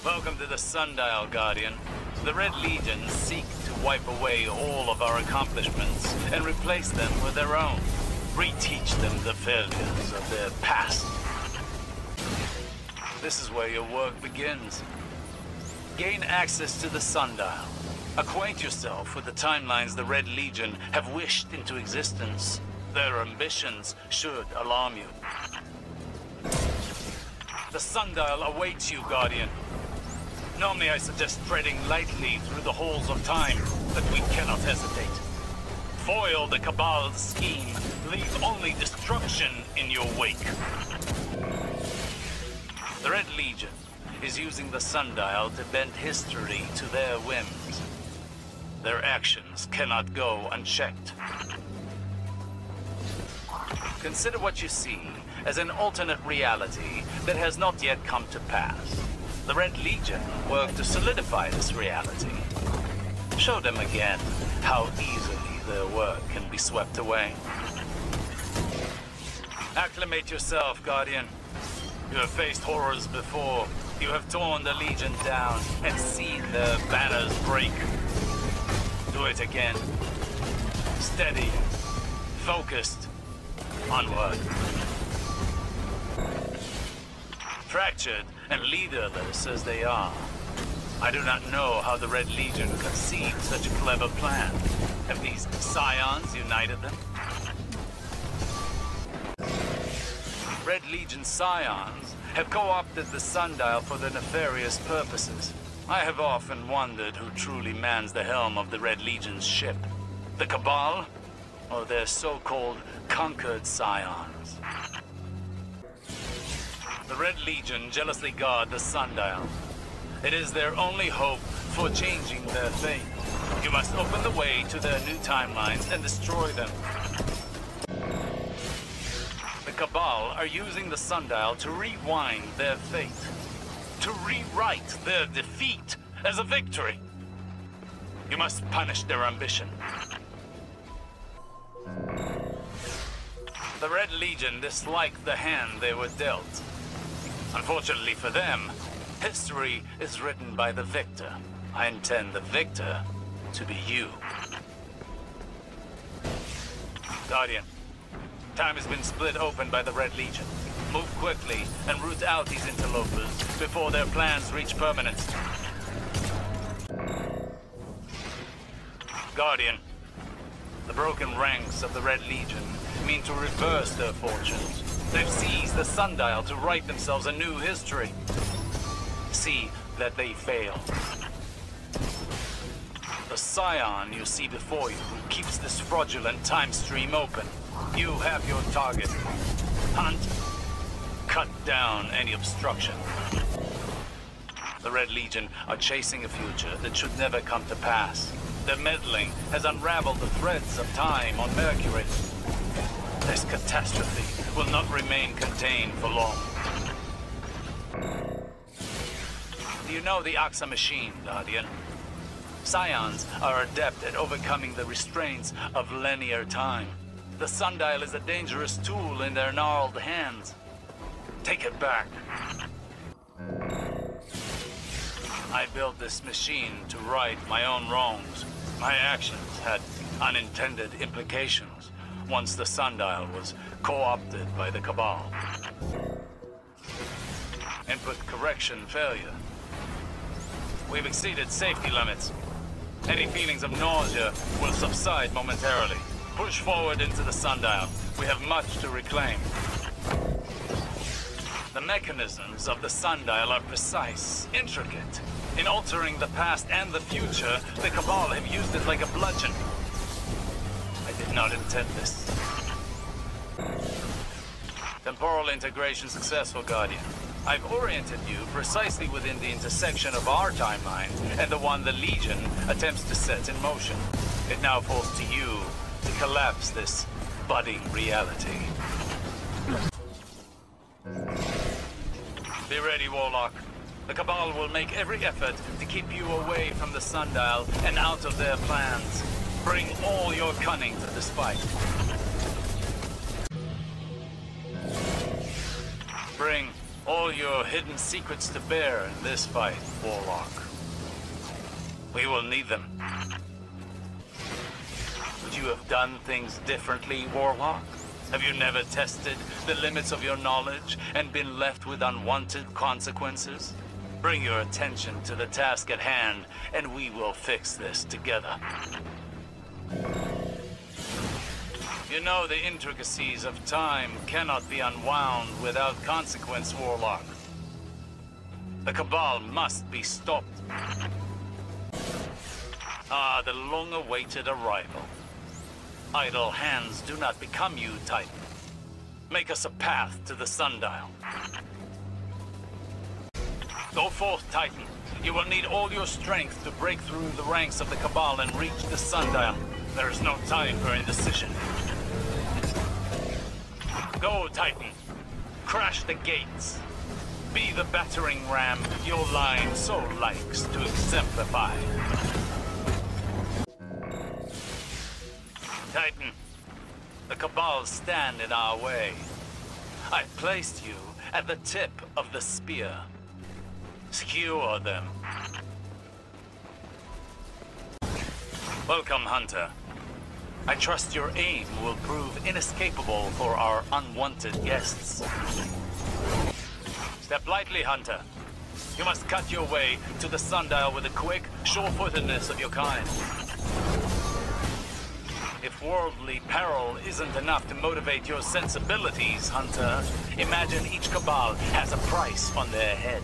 Welcome to the Sundial, Guardian. The Red Legion seek to wipe away all of our accomplishments and replace them with their own. Reteach them the failures of their past. This is where your work begins. Gain access to the Sundial. Acquaint yourself with the timelines the Red Legion have wished into existence. Their ambitions should alarm you. The Sundial awaits you, Guardian. Normally I suggest treading lightly through the halls of time, but we cannot hesitate. Foil the Cabal's scheme, leave only destruction in your wake. The Red Legion is using the Sundial to bend history to their whims. Their actions cannot go unchecked. Consider what you see as an alternate reality that has not yet come to pass. The Red Legion work to solidify this reality. Show them again how easily their work can be swept away. Acclimate yourself, Guardian. You have faced horrors before. You have torn the Legion down and seen their banners break. Do it again. Steady, focused, onward. Fractured and leaderless as they are, I do not know how the Red Legion conceived such a clever plan. Have these scions united them? Red Legion scions have co-opted the Sundial for their nefarious purposes. I have often wondered who truly mans the helm of the Red Legion's ship. The Cabal, or their so-called conquered scions? The Red Legion jealously guard the Sundial. It is their only hope for changing their fate. You must open the way to their new timelines and destroy them. The Cabal are using the Sundial to rewind their fate. To rewrite their defeat as a victory. You must punish their ambition. The Red Legion dislike the hand they were dealt. Unfortunately for them, history is written by the victor. I intend the victor to be you. Guardian, time has been split open by the Red Legion. Move quickly and root out these interlopers before their plans reach permanence. Guardian, the broken ranks of the Red Legion mean to reverse their fortunes. They've seized the Sundial to write themselves a new history. See that they fail. The scion you see before you keeps this fraudulent time stream open. You have your target. Hunt. Cut down any obstruction. The Red Legion are chasing a future that should never come to pass. Their meddling has unraveled the threads of time on Mercury. This catastrophe will not remain contained for long. Do you know the Oxa machine, Guardian? Scions are adept at overcoming the restraints of linear time. The Sundial is a dangerous tool in their gnarled hands. Take it back. I built this machine to right my own wrongs. My actions had unintended implications once the Sundial was co-opted by the Cabal. Input correction failure. We've exceeded safety limits. Any feelings of nausea will subside momentarily. Push forward into the Sundial. We have much to reclaim. The mechanisms of the Sundial are precise, intricate. In altering the past and the future, the Cabal have used it like a bludgeon. I did not intend this. Temporal integration successful, Guardian. I've oriented you precisely within the intersection of our timeline and the one the Legion attempts to set in motion. It now falls to you to collapse this budding reality. Be ready, Warlock. The Cabal will make every effort to keep you away from the Sundial and out of their plans. Bring all your cunning to this fight. Bring all your hidden secrets to bear in this fight, Warlock. We will need them. Would you have done things differently, Warlock? Have you never tested the limits of your knowledge and been left with unwanted consequences? Bring your attention to the task at hand, and we will fix this together. You know the intricacies of time cannot be unwound without consequence, Warlock. The Cabal must be stopped. Ah, the long-awaited arrival. Idle hands do not become you, Titan. Make us a path to the Sundial. Go forth, Titan. You will need all your strength to break through the ranks of the Cabal and reach the Sundial. There is no time for indecision. Go, Titan. Crash the gates. Be the battering ram your line so likes to exemplify. Titan, the Cabal stand in our way. I placed you at the tip of the spear. Skewer them. Welcome, Hunter. I trust your aim will prove inescapable for our unwanted guests. Step lightly, Hunter. You must cut your way to the Sundial with the quick, sure-footedness of your kind. If worldly peril isn't enough to motivate your sensibilities, Hunter, imagine each Cabal has a price on their head.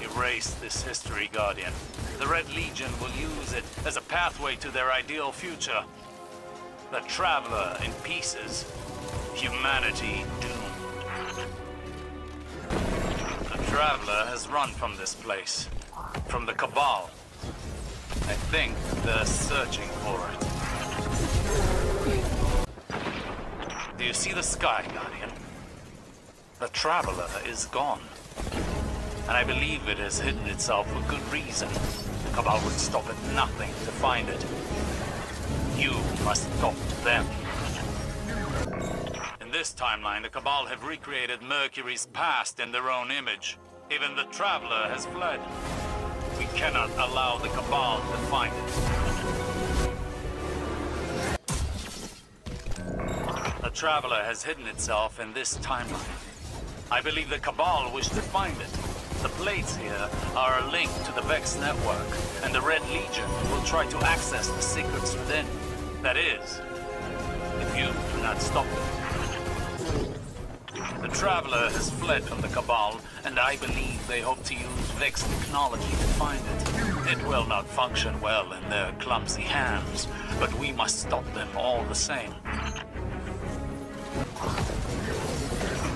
Erase this history, Guardian. The Red Legion will use it as a pathway to their ideal future. The Traveler in pieces. Humanity doomed. The Traveler has run from this place. From the Cabal. I think they're searching for it. Do you see the sky, Guardian? The Traveler is gone. And I believe it has hidden itself for good reason. The Cabal would stop at nothing to find it. You must stop them. In this timeline, the Cabal have recreated Mercury's past in their own image. Even the Traveler has fled. We cannot allow the Cabal to find it. The Traveler has hidden itself in this timeline. I believe the Cabal wish to find it. The plates here are a link to the Vex network, and the Red Legion will try to access the secrets within. That is, if you do not stop them. The Traveler has fled from the Cabal, and I believe they hope to use Vex technology to find it. It will not function well in their clumsy hands, but we must stop them all the same.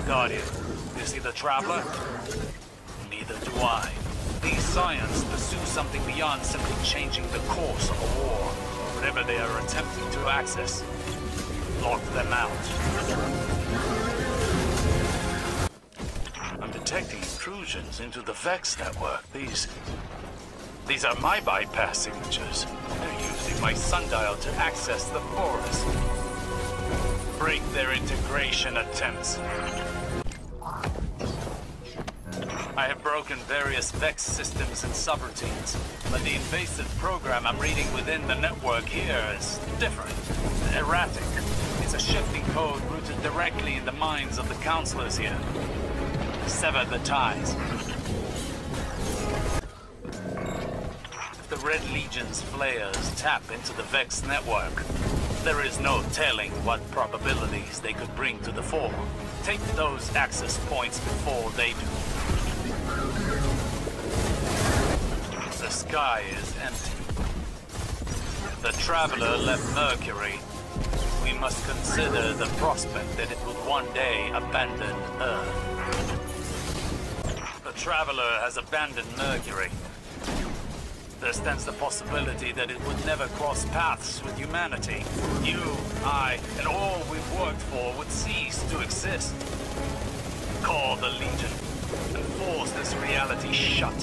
Guardian, you see the Traveler? Neither do I. These scions pursue something beyond simply changing the course of a war. Whatever they are attempting to access, lock them out. I'm detecting intrusions into the Vex network. These are my bypass signatures. They're using my sundial to access the forest. Break their integration attempts. I have broken various Vex systems and subroutines, but the invasive program I'm reading within the network here is different, erratic. It's a shifting code rooted directly in the minds of the counselors here. Sever the ties. If the Red Legion's flares tap into the Vex network, there is no telling what probabilities they could bring to the fore. Take those access points before they do. The sky is empty. If the Traveler left Mercury, we must consider the prospect that it would one day abandon Earth. The Traveler has abandoned Mercury. There stands the possibility that it would never cross paths with humanity. You, I, and all we've worked for would cease to exist. Call the Legion and force this reality shut.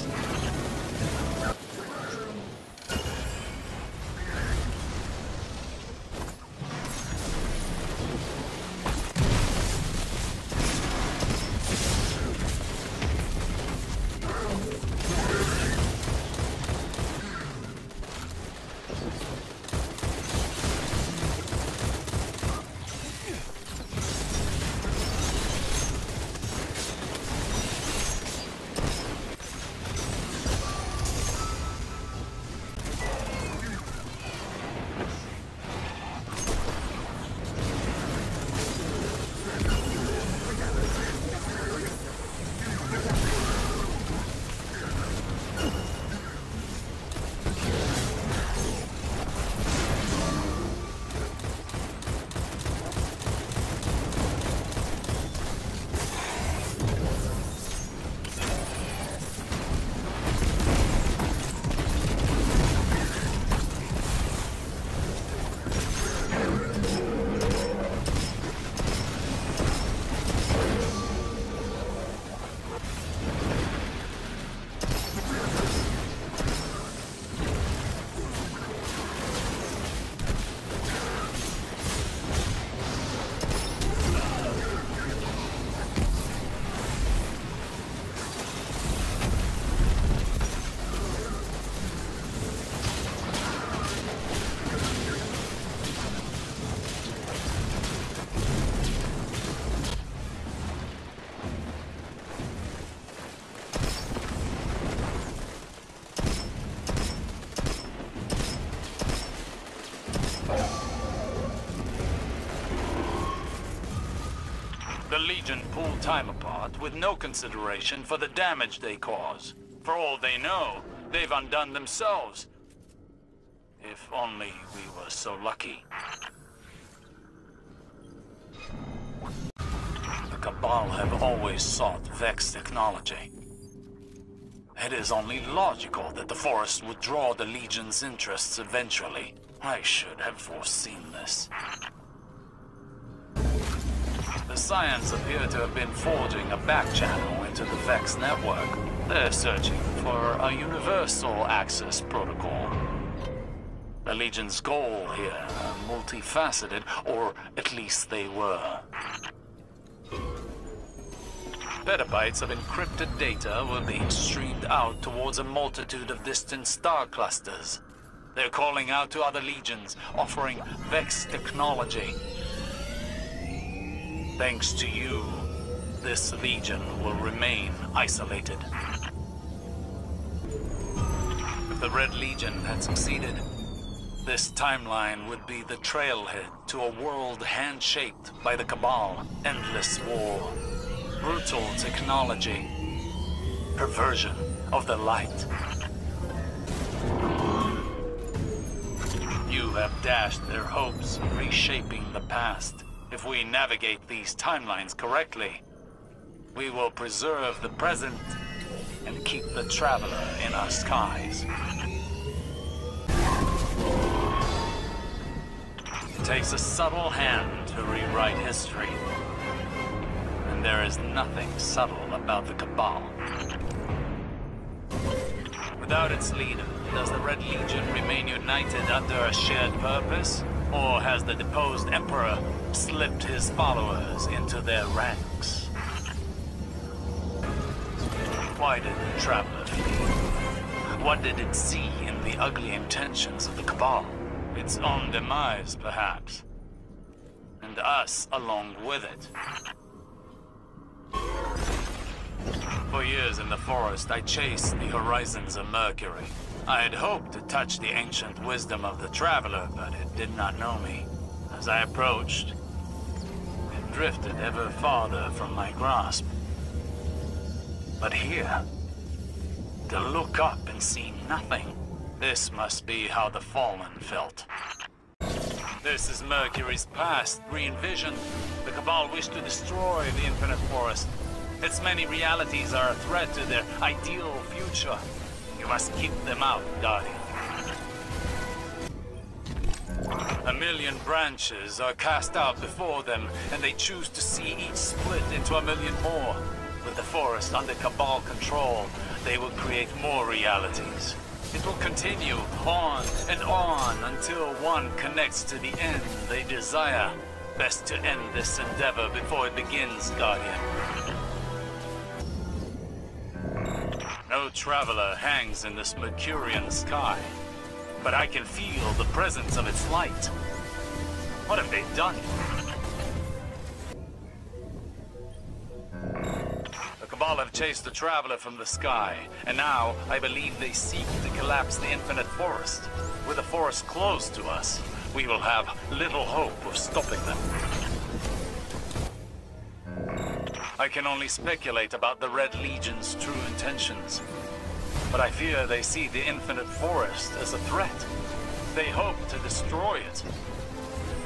The Legion pull time apart with no consideration for the damage they cause. For all they know, they've undone themselves. If only we were so lucky. The Cabal have always sought Vex technology. It is only logical that the Forest would draw the Legion's interests eventually. I should have foreseen this. The Scions appear to have been forging a back channel into the Vex network. They're searching for a universal access protocol. The Legion's goal here are multifaceted, or at least they were. Petabytes of encrypted data will be streamed out towards a multitude of distant star clusters. They're calling out to other legions, offering Vex technology. Thanks to you, this legion will remain isolated. If the Red Legion had succeeded, this timeline would be the trailhead to a world hand-shaped by the Cabal. Endless war, brutal technology, perversion of the light. You have dashed their hopes of reshaping the past. If we navigate these timelines correctly, we will preserve the present and keep the Traveler in our skies. It takes a subtle hand to rewrite history, and there is nothing subtle about the Cabal. Without its leader, does the Red Legion remain united under a shared purpose? Or has the deposed Emperor slipped his followers into their ranks? Why did the Traveler flee? What did it see in the ugly intentions of the Cabal? Its own demise, perhaps. And us along with it. For years in the forest, I chased the horizons of Mercury. I had hoped to touch the ancient wisdom of the Traveler, but it did not know me. As I approached, it drifted ever farther from my grasp. But here, to look up and see nothing, this must be how the Fallen felt. This is Mercury's past, re-envisioned. The Cabal wish to destroy the Infinite Forest. Its many realities are a threat to their ideal future. You must keep them out, Guardian. A million branches are cast out before them, and they choose to see each split into a million more. With the forest under Cabal control, they will create more realities. It will continue on and on until one connects to the end they desire. Best to end this endeavor before it begins, Guardian. No Traveler hangs in this Mercurian sky, but I can feel the presence of its light. What have they done? The Cabal have chased the Traveler from the sky, and now I believe they seek to collapse the Infinite Forest. With the forest close to us, we will have little hope of stopping them. I can only speculate about the Red Legion's true intentions, but I fear they see the Infinite Forest as a threat. They hope to destroy it.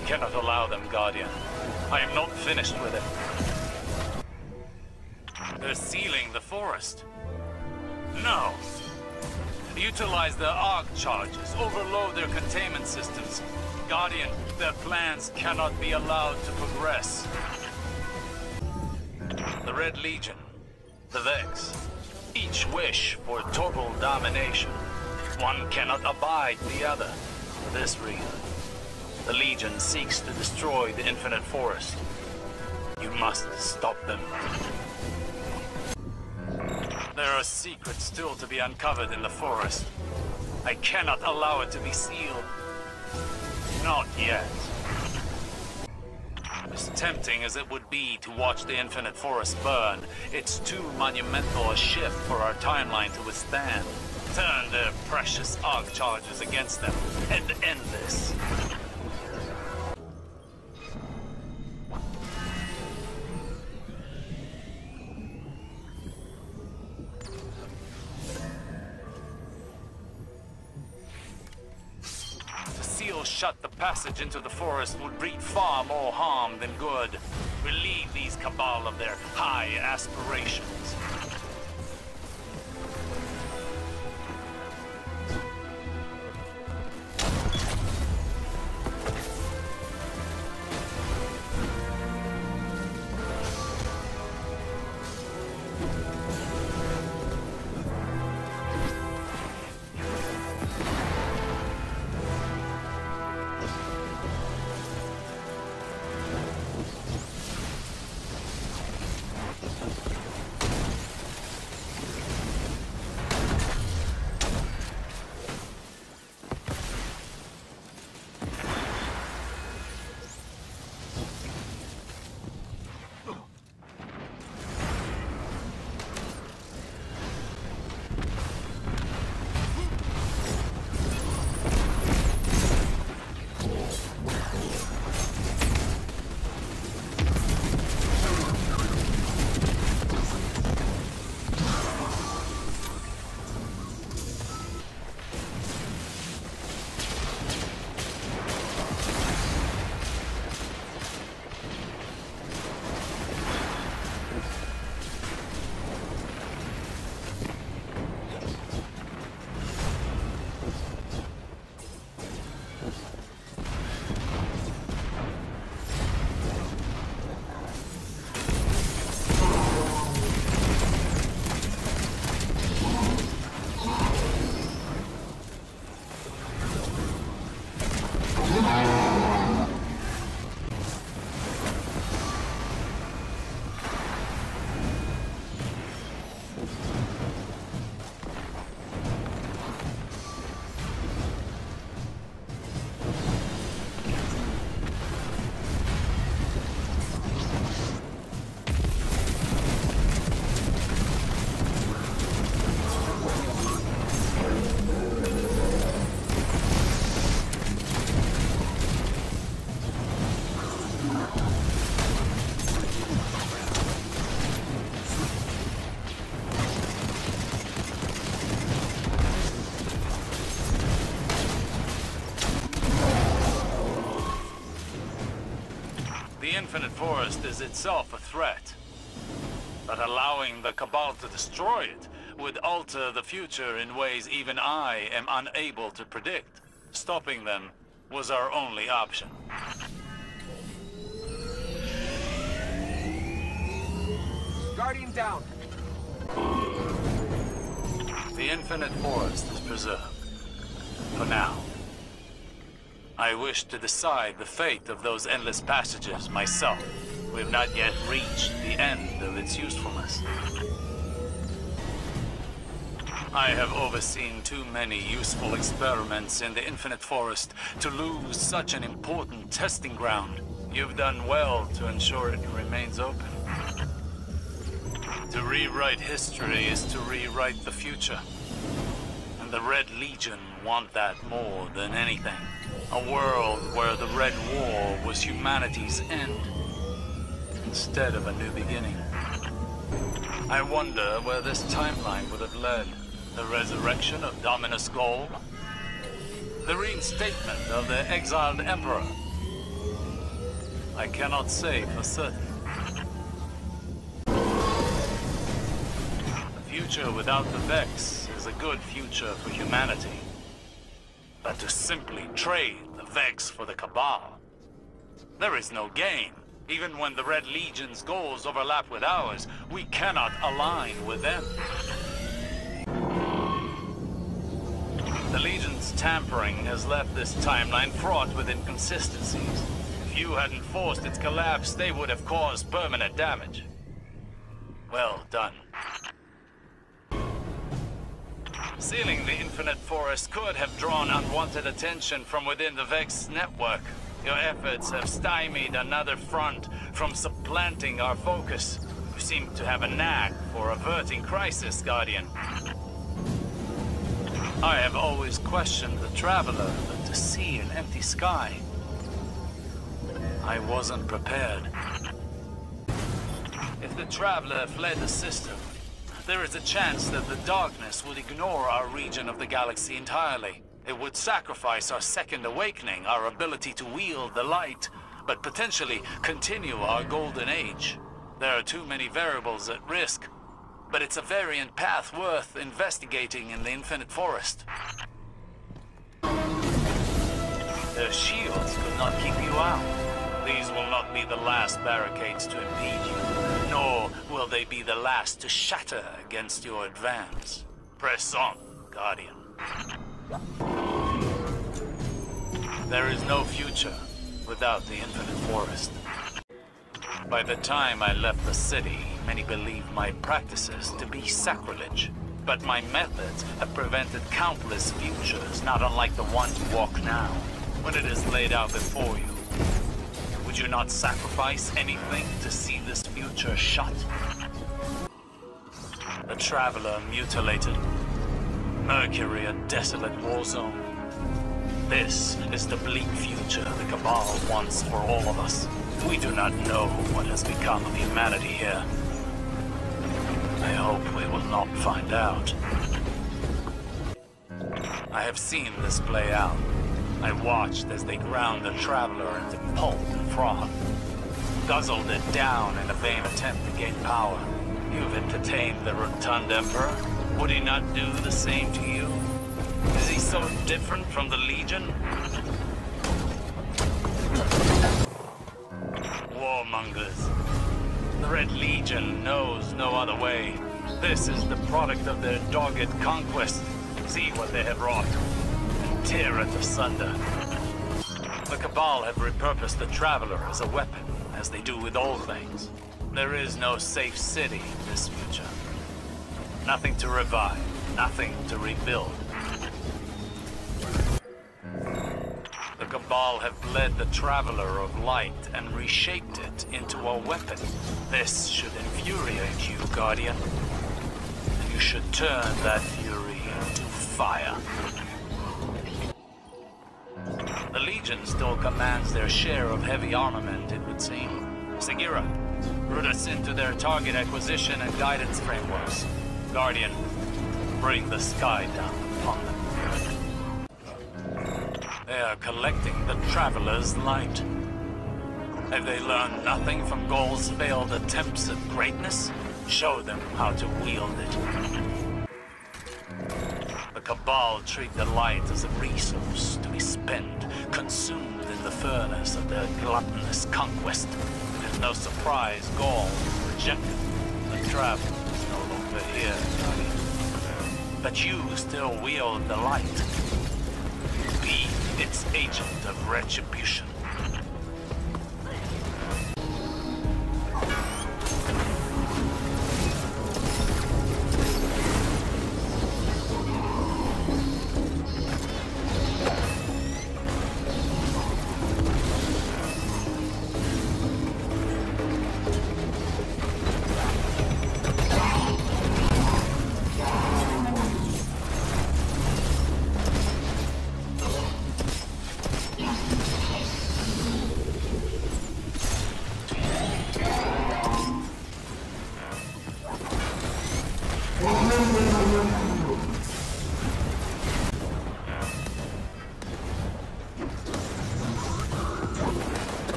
You cannot allow them, Guardian. I am not finished with it. They're sealing the forest. No. Utilize their arc charges, overload their containment systems. Guardian, their plans cannot be allowed to progress. The Red Legion, the Vex, each wish for total domination. One cannot abide the other. For this reason, the Legion seeks to destroy the Infinite Forest. You must stop them. There are secrets still to be uncovered in the forest. I cannot allow it to be sealed. Not yet. As tempting as it would be to watch the Infinite Forest burn, it's too monumental a shift for our timeline to withstand. Turn their precious arc charges against them and end this. seal shut the passage into the forest would breed far more harm than good. Relieve these Cabal of their high aspirations. The infinite forest is itself a threat. But allowing the Cabal to destroy it would alter the future in ways even I am unable to predict. Stopping them was our only option. Guardian down. The infinite forest is preserved. For now. I wish to decide the fate of those endless passages myself. We have not yet reached the end of its usefulness. I have overseen too many useful experiments in the infinite forest to lose such an important testing ground. You've done well to ensure it remains open. To rewrite history is to rewrite the future. And the Red Legion want that more than anything. A world where the Red War was humanity's end, instead of a new beginning. I wonder where this timeline would have led. The resurrection of Dominus Gold? The reinstatement of the exiled Emperor? I cannot say for certain. A future without the Vex is a good future for humanity. But to simply trade the Vex for the Cabal, there is no gain. Even when the Red Legion's goals overlap with ours, we cannot align with them. The Legion's tampering has left this timeline fraught with inconsistencies. If you hadn't forced its collapse, they would have caused permanent damage. Well done. Sealing the infinite forest could have drawn unwanted attention from within the Vex network. Your efforts have stymied another front from supplanting our focus. You seem to have a knack for averting crisis, Guardian. I have always questioned the Traveler, but to see an empty sky, I wasn't prepared. If the Traveler fled the system, there is a chance that the darkness would ignore our region of the galaxy entirely. It would sacrifice our second awakening, our ability to wield the light, but potentially continue our golden age. There are too many variables at risk, but it's a variant path worth investigating in the Infinite Forest. Their shields could not keep you out. These will not be the last barricades to impede you, nor will they be the last to shatter against your advance. Press on, Guardian. There is no future without the Infinite Forest. By the time I left the city, many believed my practices to be sacrilege. But my methods have prevented countless futures, not unlike the one you walk now. When it is laid out before you, would you not sacrifice anything to see this future shut? The Traveler mutilated. Mercury a desolate war zone. This is the bleak future the Cabal wants for all of us. We do not know what has become of humanity here. I hope we will not find out. I have seen this play out. I watched as they ground the Traveler into pulp and froth. Guzzled it down in a vain attempt to gain power. You've entertained the Rotund Emperor. Would he not do the same to you? Is he so different from the Legion? Warmongers. The Red Legion knows no other way. This is the product of their dogged conquest. See what they have wrought, and tear it asunder. The Cabal have repurposed the Traveler as a weapon, as they do with all things. There is no safe city in this future. Nothing to revive, nothing to rebuild. The Cabal have bled the Traveler of Light and reshaped it into a weapon. This should infuriate you, Guardian. And you should turn that fury into fire. The Legion still commands their share of heavy armament, it would seem. Sagira, root us into their target acquisition and guidance frameworks. Guardian, bring the sky down upon them. They are collecting the Traveler's light. Have they learned nothing from Gaul's failed attempts at greatness? Show them how to wield it. The Cabal treat the light as a resource to be spent, consumed in the furnace of their gluttonous conquest. It is no surprise Gaul rejected the Traveler is no longer here, Guardian. But you still wield the light. Be its agent of retribution.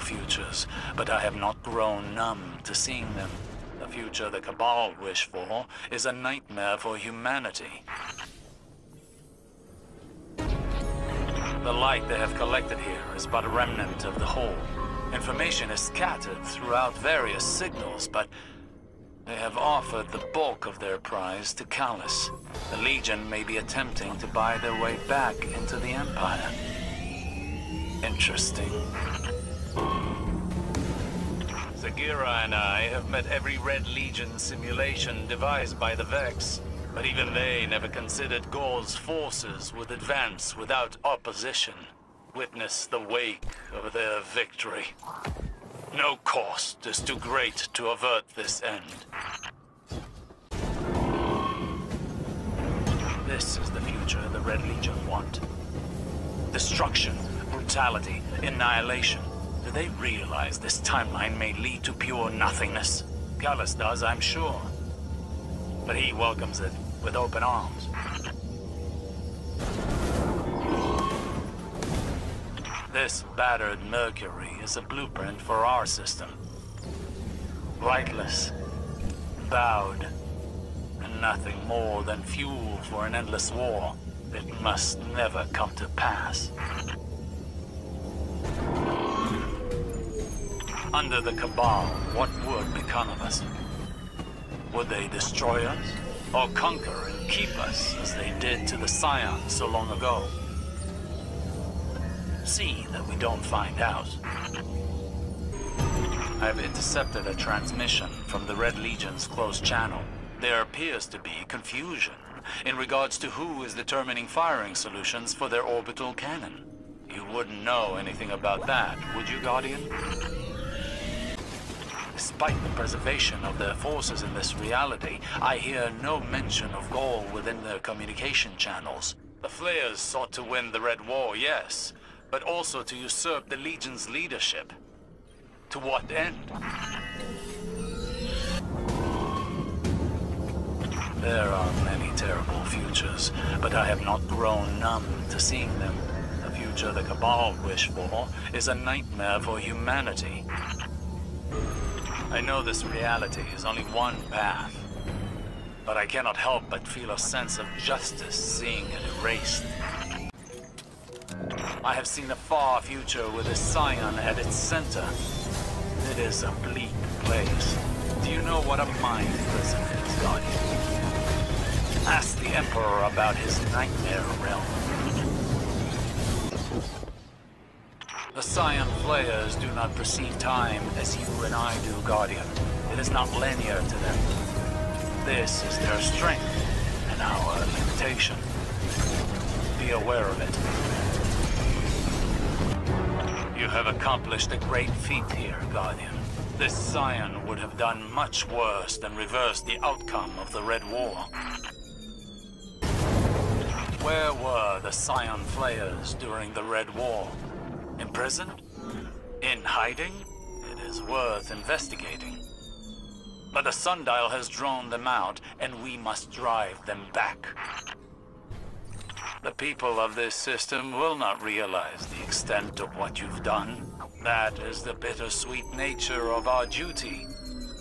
futures, but I have not grown numb to seeing them. The future the Cabal wish for is a nightmare for humanity. The light they have collected here is but a remnant of the whole. Information is scattered throughout various signals, but they have offered the bulk of their prize to Callus. The Legion may be attempting to buy their way back into the Empire. Interesting. Sagira and I have met every Red Legion simulation devised by the Vex, but even they never considered Gaul's forces would advance without opposition. Witness the wake of their victory. No cost is too great to avert this end. This is the future the Red Legion want. Destruction, brutality, annihilation. Do they realize this timeline may lead to pure nothingness? Callus does, I'm sure. But he welcomes it with open arms. This battered Mercury is a blueprint for our system. Lightless, bowed, and nothing more than fuel for an endless war that must never come to pass. Under the Cabal, what would become of us? Would they destroy us, or conquer and keep us as they did to the Scions so long ago? See that we don't find out. I have intercepted a transmission from the Red Legion's closed channel. There appears to be confusion in regards to who is determining firing solutions for their orbital cannon. You wouldn't know anything about that, would you, Guardian? Despite the preservation of their forces in this reality, I hear no mention of Gaul within their communication channels. The Flayers sought to win the Red War, yes, but also to usurp the Legion's leadership. To what end? There are many terrible futures, but I have not grown numb to seeing them. The future the Cabal wish for is a nightmare for humanity. I know this reality is only one path, but I cannot help but feel a sense of justice seeing it erased. I have seen a far future with a Scion at its center. It is a bleak place. Do you know what a mind prison is, Guardian? Ask the Emperor about his nightmare realm. The Scion Flayers do not perceive time as you and I do, Guardian. It is not linear to them. This is their strength and our limitation. Be aware of it. You have accomplished a great feat here, Guardian. This Scion would have done much worse than reverse the outcome of the Red War. Where were the Scion Flayers during the Red War? Imprisoned? In hiding? It is worth investigating. But the Sundial has drawn them out, and we must drive them back. The people of this system will not realize the extent of what you've done. That is the bittersweet nature of our duty.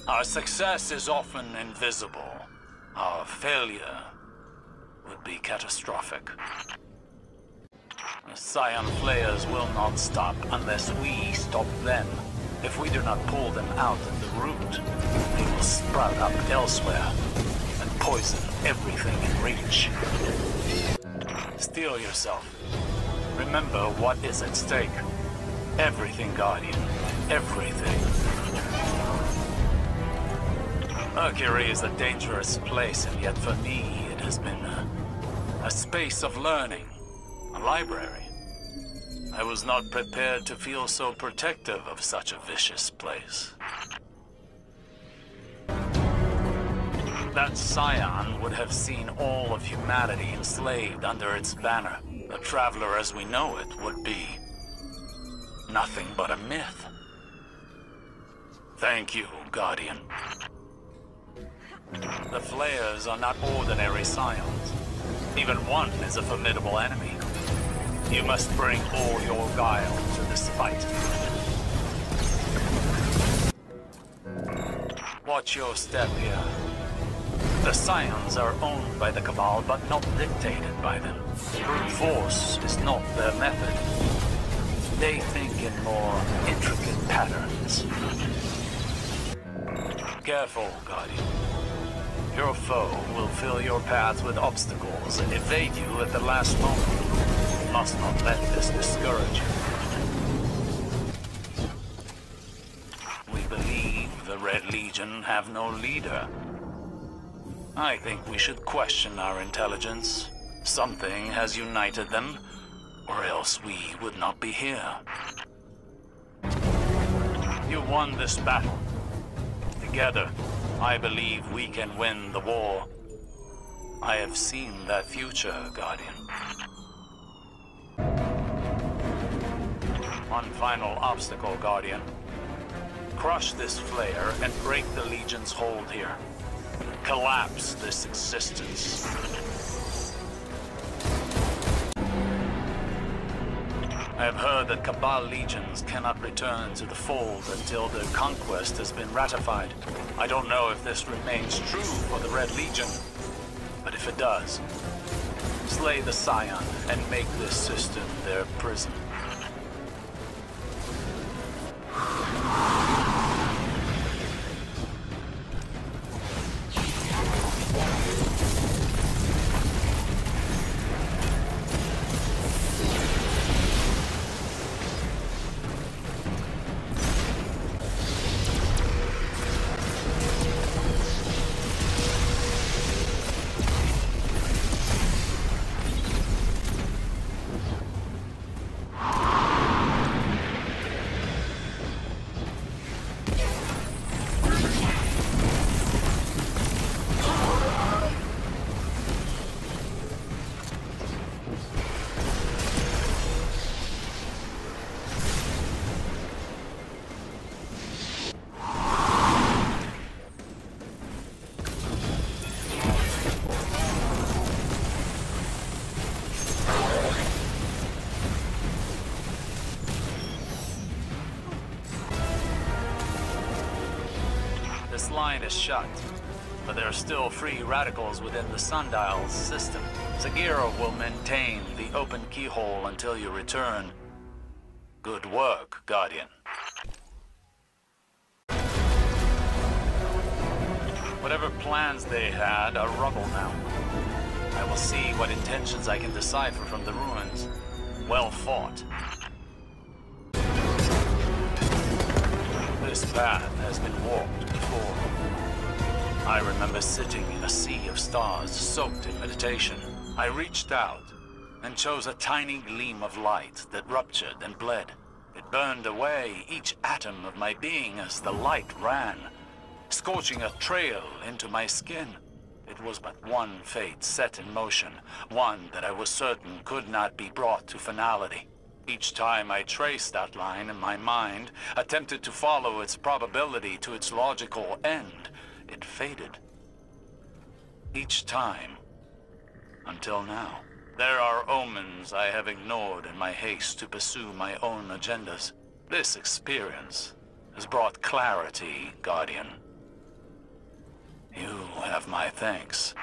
Our success is often invisible. Our failure would be catastrophic. The Scion Flayers will not stop unless we stop them. If we do not pull them out at the root, they will sprout up elsewhere and poison everything in reach. Steel yourself. Remember what is at stake. Everything, Guardian. Everything. Mercury is a dangerous place, and yet for me it has been a space of learning. A library. I was not prepared to feel so protective of such a vicious place. That Scion would have seen all of humanity enslaved under its banner. The Traveler as we know it would be nothing but a myth. Thank you, Guardian. The Flayers are not ordinary Scions. Even one is a formidable enemy. You must bring all your guile to this fight. Watch your step here. The Scions are owned by the Cabal, but not dictated by them. Brute force is not their method. They think in more intricate patterns. Careful, Guardian. Your foe will fill your path with obstacles and evade you at the last moment. You must not let this discourage you. We believe the Red Legion have no leader. I think we should question our intelligence. Something has united them, or else we would not be here. You won this battle. Together, I believe we can win the war. I have seen that future, Guardian. One final obstacle, Guardian. Crush this flare and break the Legion's hold here. Collapse this existence. I have heard that Cabal legions cannot return to the fold until their conquest has been ratified. I don't know if this remains true for the Red Legion, but if it does, slay the Scion and make this system their prison. This line is shut, but there are still free radicals within the Sundial system. Zagira will maintain the open keyhole until you return. Good work, Guardian. Whatever plans they had are rubble now. I will see what intentions I can decipher from the ruins. Well fought. This path has been walked before. I remember sitting in a sea of stars soaked in meditation. I reached out and chose a tiny gleam of light that ruptured and bled. It burned away each atom of my being as the light ran, scorching a trail into my skin. It was but one fate set in motion, one that I was certain could not be brought to finality. Each time I traced that line in my mind, attempted to follow its probability to its logical end, it faded. Each time, until now. There are omens I have ignored in my haste to pursue my own agendas. This experience has brought clarity, Guardian. You have my thanks.